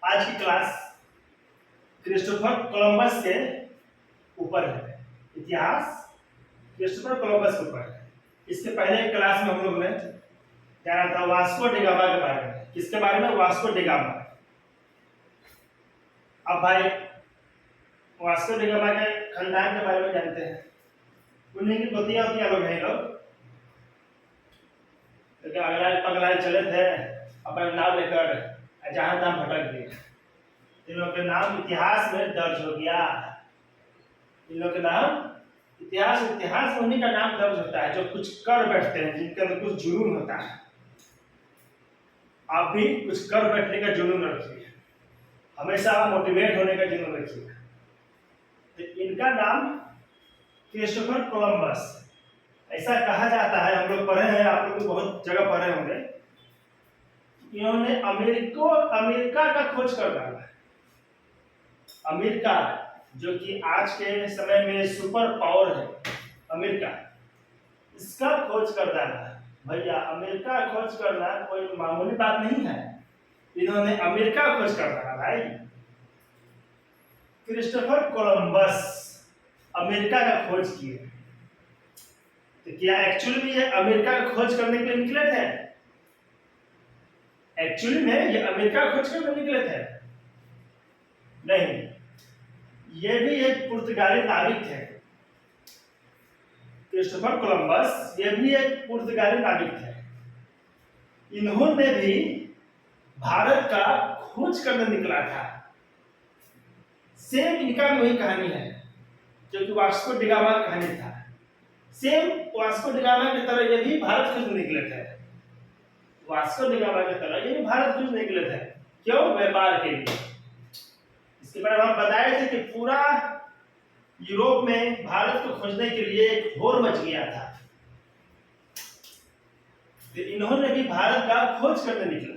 आज की class Christopher Columbus के ऊपर है। इतिहास क्रिस्टोफर कोलंबस के ऊपर है। इसके पहले एक क्लास में हम लोग ने जाना था वास्को डी गामा के बारे में। किसके बारे में? Vasco D gamma. अब भाई वास्को डी गामा के खानदान के बारे में जानते हैं। उन्हीं की पोतिया लोग हैं लोग, क्योंकि अगला पगला चले थे अपना नाम लेकर जहां तहां भटक गए। इन लोग के नाम इतिहास में दर्ज हो गया। इन लोग के नाम इतिहास में उन्हीं का नाम दर्ज होता है जो कुछ कर बैठते हैं, जिनके अंदर कुछ जुनून होता है। आप भी कुछ कर बैठने का जुनून रखिए, हमेशा मोटिवेट होने का जुनून रखिए। तो इनका नाम क्रिस्टोफर कोलंबस ऐसा कहा जाता है। हम लोग पढ़े हैं, आप लोग बहुत जगह पढ़े होंगे। इन्होंने अमेरिका का खोज कर डाला। अमेरिका जो कि आज के समय में सुपर पावर है, अमेरिका, इसका खोज कर डाला। भैया अमेरिका खोज करना कोई मामूली बात नहीं है। इन्होंने अमेरिका खोज कर डाला भाई। क्रिस्टोफर कोलंबस अमेरिका का खोज किए। तो क्या एक्चुअली में ये अमेरिका का खोज करने के लिए निकले थे? एक्चुअली में ये अमेरिका खोज करने निकले थे? नहीं, ये भी एक पुर्तगाली नाविक थे। क्रिस्टोफर कोलंबस ये भी एक पुर्तगाली नाविक थे। इन्होंने भी भारत का खोज करने निकला था। सेम इनका भी वही कहानी है जो कि वास्को डी गामा का कहानी था। सेम वास्को डी गामा की तरह ये भी भारत खोजने निकले थे। वास्को डी गामा की तरह ये भी भारत खोजने निकले थे। क्यों? व्यापार के लिए। इसके बारे में हम बताए थे कि पूरा यूरोप में भारत को खोजने के लिए एक होड़ मच गया था। तो इन्होंने भी भारत का खोज करने निकला।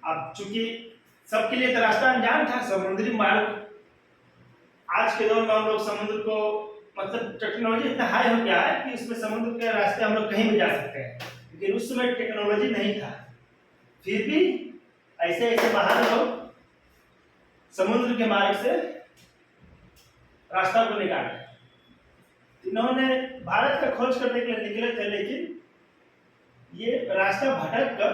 अब चूंकि सबके लिए तो रास्ता अनजान था, समुद्री मार्ग। आज के दौर में हम लोग समुद्र को मतलब टेक्नोलॉजी इतना हाई हो गया है कि उसमें समुद्र के रास्ते हम लोग कहीं भी जा सकते हैं, लेकिन उस समय टेक्नोलॉजी नहीं था। फिर भी ऐसे ऐसे महान लोग समुद्र के मार्ग से रास्ता को निकाला। इन्होंने भारत का खोज करने के लिए निकले थे, लेकिन ये रास्ता भटक कर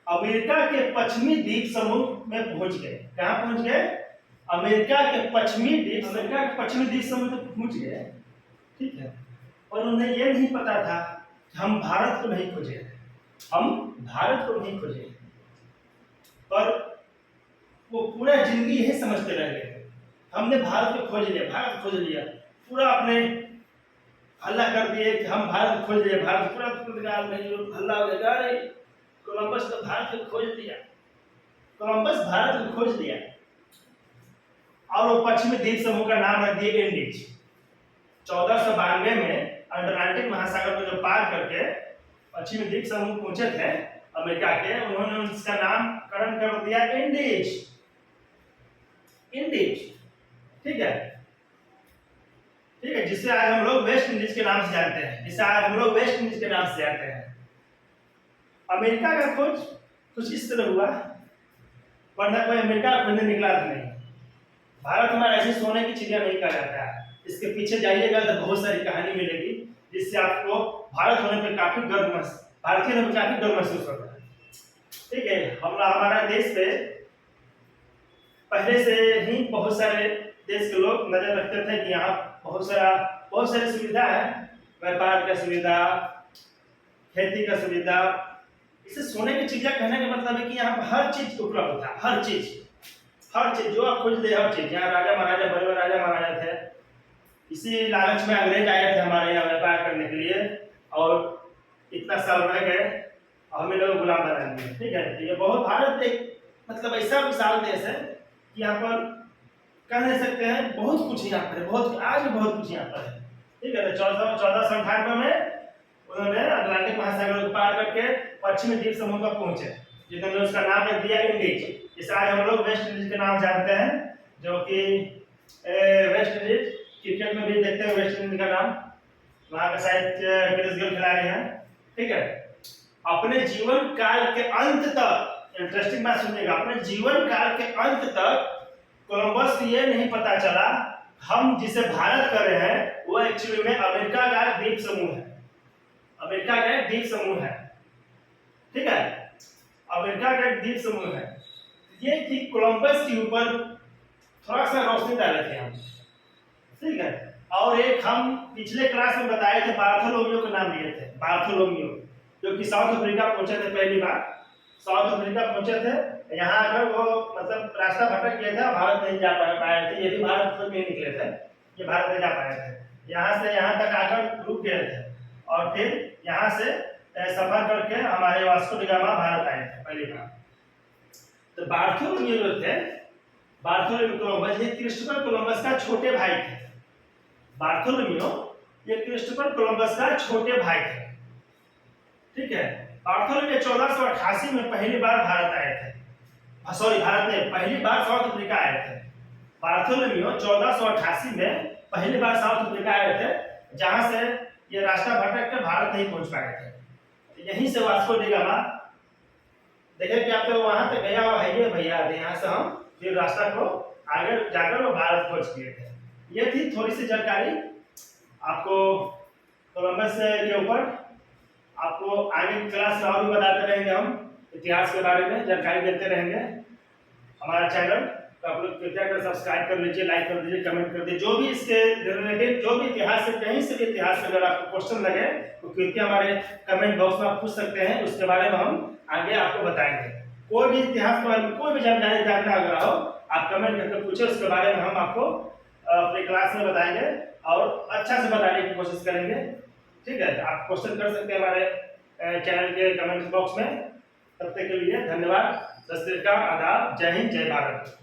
अमेरिका के पश्चिमी द्वीप समूह में पहुंच गए। कहां पहुंच गए? अमेरिका के पश्चिमी द्वीप समूह तक पहुंच गए। ठीक है। और उन्हें यह नहीं पता था कि हम भारत को नहीं खोजे, पर वो पूरा जिंदगी यही समझते रह गए हमने भारत को खोज लिया। पूरा अपने हल्ला कर दिए कि हम भारत को खोज लिया। भारत पूरा पुर्तगाल में हल्ला हो गया, अरे कोलंबस तो भारत को खोज लिया। कोलंबस भारत को खोज लिया और वो पश्चिमी द्वीप समूह का नाम रख दिए इंडीज। 1492 में अटलांटिक महासागर को जो पार करके पश्चिमी द्वीप समूह पहुंचे थे अमेरिका के, उन्होंने उसका नामकरण कर दिया इंडीज। ठीक है, जिसे आज हम लोग वेस्ट इंडीज के नाम से जानते हैं। अमेरिका का खोज कुछ इस तरह हुआ, वरना कोई अमेरिका खोजने निकला नहीं। भारत हमारा ऐसे सोने की चिड़िया नहीं कहा जाता है। इसके पीछे जाइएगा तो बहुत सारी कहानी मिलेगी, जिससे आपको भारतीय होने पर काफी गर्व महसूस होता है। ठीक है, हमारा देश पे पहले से ही बहुत सारे देश के लोग नजर रखते थे कि यहाँ बहुत सारी सुविधा है। व्यापार का सुविधा, खेती का सुविधा। इसे सोने की चिड़िया कहने का मतलब है कि यहाँ पर हर चीज उपलब्ध था। हर चीज जो आप खोज ले, हर चीज। यहाँ बड़े राजा महाराजा थे। इसी लालच में अंग्रेज आए थे हमारे यहाँ व्यापार करने के लिए, और इतना साल रह गए और हमें लोग गुलाम बना दिए। ठीक है, तो ये बहुत भारत एक मतलब ऐसा विशाल देश है कि यहाँ पर कह नहीं सकते हैं, बहुत कुछ यहाँ पर है, आज भी बहुत कुछ यहाँ पर है। ठीक है, तो 1498 में उन्होंने अटलांटिक महासागर को पार करके पश्चिमी द्वीप समूह पर पहुंचे, जिन्होंने उसका नाम रख दिया इंडीज। इसे आज हम लोग वेस्ट इंडीज के नाम जानते हैं, जो कि वेस्ट इंडीज क्रिकेट में भी देखते हैं वेस्ट इंडीज का नाम। वहां का शायद क्रिस गेल खिलाड़ी हैं। ठीक है, अपने जीवन काल के अंत तक इंटरेस्टिंग बात सुनिएगा, अपने जीवन काल के अंत तक कोलंबस को ये नहीं पता चला हम जिसे भारत कर रहे हैं वो एक्चुअली में अमेरिका का द्वीप समूह है, अमेरिका का एक द्वीप समूह है, ठीक है, अमेरिका का एक द्वीप समूह है। ये थी कोलंबस के ऊपर थोड़ा सा रोशनी डाले थे हम, ठीक है। और एक हम पिछले क्लास में बताए थे बार्थोलोमियो का नाम लिए थे, बार्थोलोमियो, जो कि साउथ अफ्रीका पहुंचे थे पहली बार, साउथ अफ्रीका पहुंचे थे। यहाँ आकर वो मतलब रास्ता भटक गया था, भारत नहीं जा पाए थे, ये भी भारत खुद नहीं निकले थे, ये भारत नहीं जा पाए थे। यहाँ से यहाँ तक आकर रुक गए थे और फिर यहाँ से सफर करके हमारे वास्को डी गामा भारत आए थे पहली बार। तो बार्थोलोमियो जो थे, बार्थोलोमियो कोलंबस, ये क्रिस्टोफर कोलंबस का छोटे भाई थे। बार्थोलोमियो ये क्रिस्टोफर कोलंबस का छोटे भाई थे, ठीक है। बार्थोलोमियो 1488 में पहली बार भारत आए थे, सॉरी भारत में पहली बार साउथ अफ्रीका आए थे। बार्थोलोमियो 1488 में पहली बार साउथ अफ्रीका आए थे, जहां से ये रास्ता भटक कर भारत नहीं पहुंच पाए थे। तो यहीं से वास्को डी गामा, देखिए कि आप तो वहां तक गया हुआ है ये भैया, यहाँ से हम फिर रास्ता को आगे जाकर वो भारत पहुंच गए थे। ये थी थोड़ी सी जानकारी आपको कोलंबस के ऊपर। आपको आगे की क्लास में और भी बताते रहेंगे, हम इतिहास के बारे में जानकारी देते रहेंगे। हमारा चैनल तो आप लोग कृपया कर सब्सक्राइब कर लीजिए, लाइक कर दीजिए, कमेंट कर दीजिए। जो भी इसके रिलेटेड जो भी इतिहास से कहीं से भी इतिहास से अगर आपको क्वेश्चन लगे तो कृपया हमारे कमेंट बॉक्स में आप पूछ सकते हैं, उसके बारे में हम आगे आपको बताएंगे। कोई भी इतिहास के बारे में कोई भी जानकारी जानना अगर हो आप कमेंट करके पूछे, उसके बारे में हम आपको अपने क्लास में बताएंगे और अच्छा से बताने की कोशिश करेंगे, ठीक है। आप क्वेश्चन कर सकते हैं हमारे चैनल के कमेंट बॉक्स में। तब तक के लिए धन्यवाद, सत श्री अकाल, आदाब, जय हिंद, जय भारत।